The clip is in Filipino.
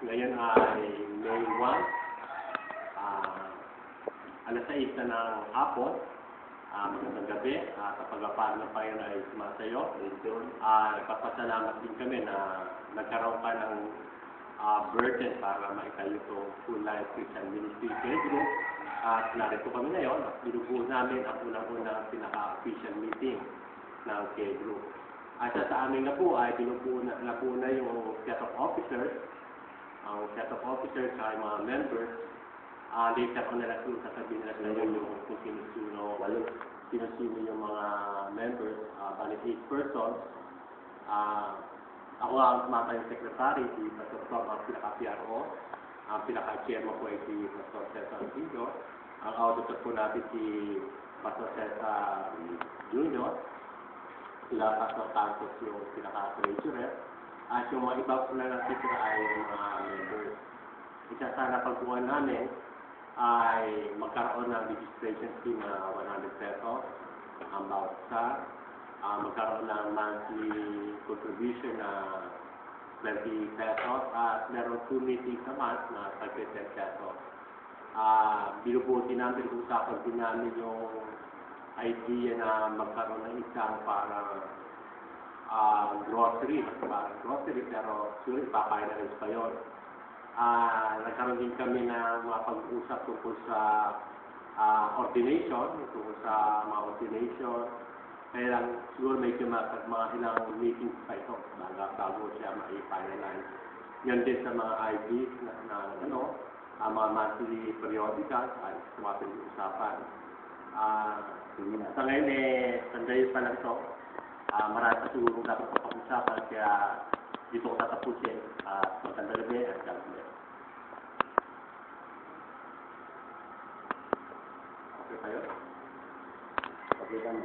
Ngayon ay May 1, alas 6 na ng hapon. Magandang gabi. Kapag paano pa yun ay sumasayo. Nagpapasalamat din kami na nagkaroon ka ng burden para maitayo itong Full Life Christian Ministry Care Group. At narito kami ngayon at binubuo namin ang unang-unang pinaka-official meeting ng Care Group. At sa amin na po ay binubuo na yung set of officers. Ang set of officers ay mga members. Later on na lang sasabihin nila sa yung kung sino yung mga members, bali 8 persons. Ako ang sumatayong secretary, si Pastor Tom, ang pinaka-PRO. Ang pinaka-chairman po ay si Pastor Cesar Antigo. Ang auditor po natin si Pastor Cesar Junior. Sila Pastor Santos yung pinaka-treasurer. At yung mga iba po na natitira ay yung mga members. Isa sana pagbuhan namin ay magkaroon ng registration fee na 100 pesos ang bawat isa. Magkaroon ng monthly contribution na 20 pesos at meron 2 meetings a month na 10 pesos. Binubuo din namin, usapan din namin yung idea na magkaroon ng isang parang grocery pero sure ipapaya na rin pa yun. Nagkaroon din kami ng mga pag-uusap tungkol sa ordination, tungkol sa mga ordination. Kaya lang siguro may mga ilang meetings pa ito bago siya ma-finalize. Yan din sa mga IDs na mga monthly periodicals ay sa mga pinag-uusapan. Sa ngayon sandali pa lang ito. Marami pa siguro dapat pag-usapan kaya dito ko tatapusin. Magandang gabi at God bless. Okay tayo? Okay lang.